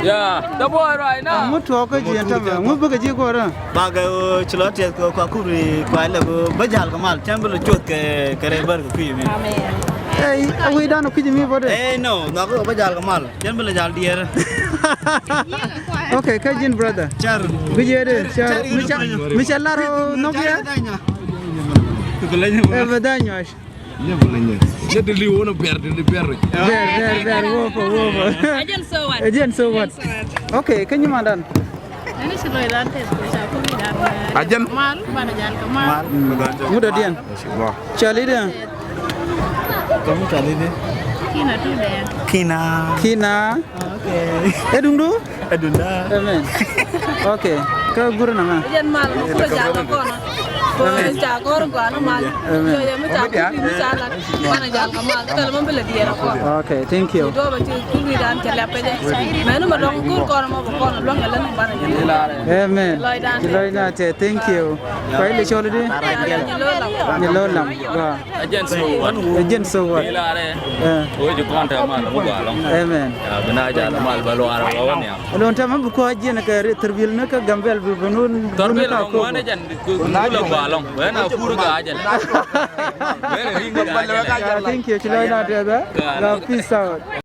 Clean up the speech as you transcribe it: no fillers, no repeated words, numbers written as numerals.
Yeah, the boy right now. Mutu ko ji enta ba mu buga ji ko ran ba ga chulot ko ku ri kwa la go bajal ko mal tambul chot ke kare bar ko yi mi eh awi dan ko ji mi bode no ko bajal ko mal tambul jal dier okay kajin brother char bijere char michal laro no bia badanya Dia deli wono ber. Ber wo. Ajen so what okay kanyi mandan Ini sudah lantai sudah Ajan mal mana jalan ke mal. muda dian chali dia kamu cari deh Kina tu deh. kina okay edundu adunda amen okay ka guru nama Ajan mal aku jalan ke mana. Kau jago orang kau mal. Kau yang macam aku jalan mana jalan ke mal. Kalau membeli dia aku. okay thank you Dua baju kuri dan celana pede. Mana madong kur kau mau bukan belum jalan mana jalan. amen kiloina te thank you kai le chole di ni lo lam wa ajen so what Oh, you can't tell man. amen Benar aja mal balu arah lawan ya. lon ta mam ko ajen ka terbil na ka gambel bi bunun Torbil long mana jan kulo balong. Mana kuru ka aja. Mana ring ka aja. thank you kiloina te ba peace out